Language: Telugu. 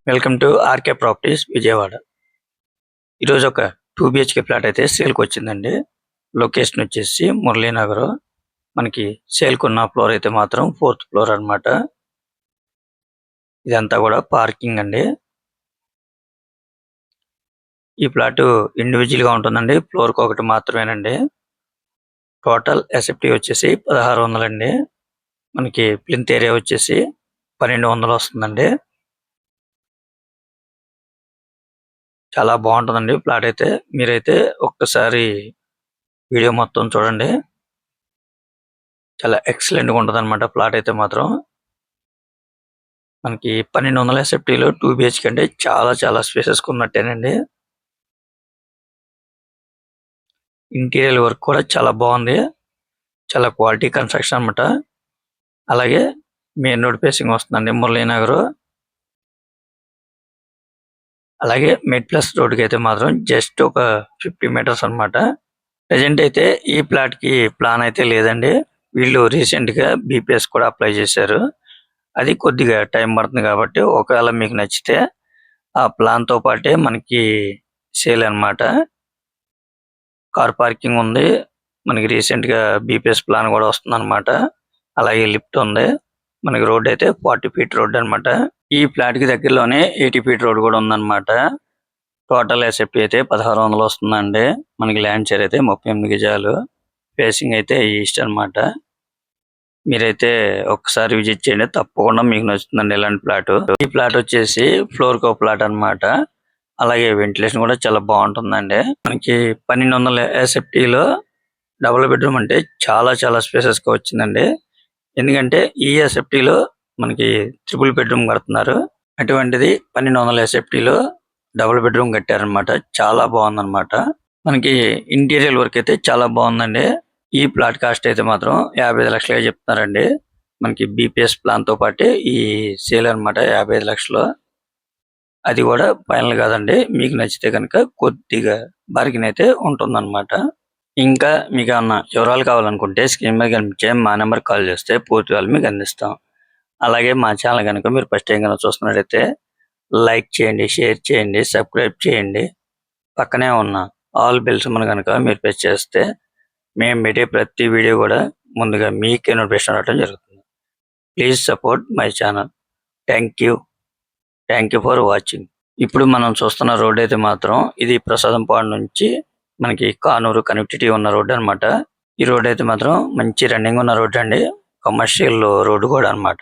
Welcome to RK properties Vijayawada. ఈరోజు ఒక 2 బిహెచ్కే ఫ్లాట్ అయితే సేల్కి వచ్చిందండి. లొకేషన్ వచ్చేసి మురళీనగర్. మనకి సేల్కి ఉన్న ఫ్లోర్ అయితే మాత్రం 4th ఫ్లోర్ అన్నమాట. ఇదంతా కూడా పార్కింగ్ అండి. ఈ ఫ్లాట్ ఇండివిజువల్ గా ఉంటుందండి. ఫ్లోర్ కి ఒకటి మాత్రమేనండి. టోటల్ ఎస్ఎఫ్టీ వచ్చేసి 1600 అండి. మనకి ప్లింత్ ఏరియా వచ్చేసి 1200 వస్తుందండి. చాలా బాగుంటుందండి ఫ్లాట్ అయితే. మీరైతే ఒక్కసారి వీడియో మొత్తం చూడండి. చాలా ఎక్సలెంట్ గా ఉంటుంది అనమాట ఫ్లాట్ అయితే మాత్రం. మనకి 1200 ఎస్ఎఫ్టీలో 2 బిహెచ్కే అంటే చాలా స్పేసెస్ ఉన్నట్టేనండి. ఇంటీరియర్ వర్క్ కూడా చాలా బాగుంది. చాలా క్వాలిటీ కన్స్ట్రక్షన్ అన్నమాట. అలాగే మెయిన్ రోడ్ ఫేసింగ్ వస్తుందండి మురళీనగర్. అలాగే మెడ్ ప్లస్ రోడ్ కి అయితే మాత్రం జస్ట్ ఒక 50 మీటర్స్ అన్నమాట. ప్రెజెంట్ అయితే ఈ ఫ్లాట్ కి ప్లాన్ అయితే లేదండి. వీళ్ళు రీసెంట్ గా బీపీఎస్ కూడా అప్లై చేశారు. అది కొద్దిగా టైం పడుతుంది కాబట్టి ఒకవేళ మీకు నచ్చితే ఆ ప్లాన్ తో పాటే మనకి సేల్ అన్నమాట. కార్ పార్కింగ్ ఉంది. మనకి రీసెంట్ గా బీపీఎస్ ప్లాన్ కూడా వస్తుంది అన్నమాట. అలాగే లిఫ్ట్ ఉంది. మనకి రోడ్ అయితే 40 ఫీట్ రోడ్ అన్నమాట. ఈ ఫ్లాట్ కి దగ్గరలోనే 80 ఫీట్ రోడ్ కూడా ఉందన్నమాట. టోటల్ ఎస్ఎఫ్టీ అయితే 1600 వస్తుందండి. మనకి ల్యాండ్ షేర్ అయితే 38 గజాలు. ఫేసింగ్ అయితే ఈస్ట్ అన్నమాట. మీరైతే ఒకసారి విజిట్ చేయండి. తప్పకుండా మీకు నచ్చుతుందండి ఇలాంటి ఫ్లాట్. ఈ ఫ్లాట్ వచ్చేసి ఫ్లోర్ కో ఫ్లాట్ అన్నమాట. అలాగే వెంటిలేషన్ కూడా చాలా బాగుంటుందండి. మనకి 1200 ఎస్ఎఫ్టీలో డబుల్ బెడ్రూమ్ అంటే చాలా స్పేసెస్ గా వచ్చిందండి. ఎందుకంటే ఈ ఎస్ఎఫ్టీలో మనకి ట్రిపుల్ బెడ్రూమ్ కడుతున్నారు. అటువంటిది 1200 ఎస్ఎఫ్టీలో డబుల్ బెడ్రూమ్ కట్టారనమాట. చాలా బాగుందన్నమాట. మనకి ఇంటీరియర్ వర్క్ అయితే చాలా బాగుందండి. ఈ ప్లాట్ కాస్ట్ అయితే మాత్రం 55 లక్షలుగా చెప్తున్నారండి. మనకి బీపీఎస్ ప్లాన్ తో పాటు ఈ సేల్ అన్నమాట 55 లక్షలు. అది కూడా ఫైనల్ కాదండి. మీకు నచ్చితే కనుక కొద్దిగా బార్గెన్ అయితే ఉంటుందన్నమాట. ఇంకా మీకు ఏమన్నా వివరాలు కావాలనుకుంటే స్క్రీన్ మీద కనిపించే మా నెంబర్ కాల్ చేస్తే పూర్తి వివరాలు మీకు అందిస్తాం. అలాగే మా ఛానల్ కనుక మీరు ఫస్ట్ టైం కనుక చూస్తున్నట్లయితే లైక్ చేయండి, షేర్ చేయండి, సబ్స్క్రైబ్ చేయండి. పక్కనే ఉన్న ఆల్ బెల్స్ మన కనుక మీరు ప్రెస్ చేస్తే మేము పెట్టే ప్రతి వీడియో కూడా ముందుగా మీకే నోటిఫికేషన్ రావడం జరుగుతుంది. Please support my channel. Thank you for watching. ఇప్పుడు మనం చూస్తున్న రోడ్ అయితే మాత్రం ఇది ప్రసాదంపాడు నుంచి మనకి కానూరు కనెక్టివిటీ ఉన్న రోడ్ అన్నమాట. ఈ రోడ్ అయితే మాత్రం మంచి రన్నింగ్ ఉన్న రోడ్ అండి. కమర్షియల్ రోడ్ కూడా అన్నమాట.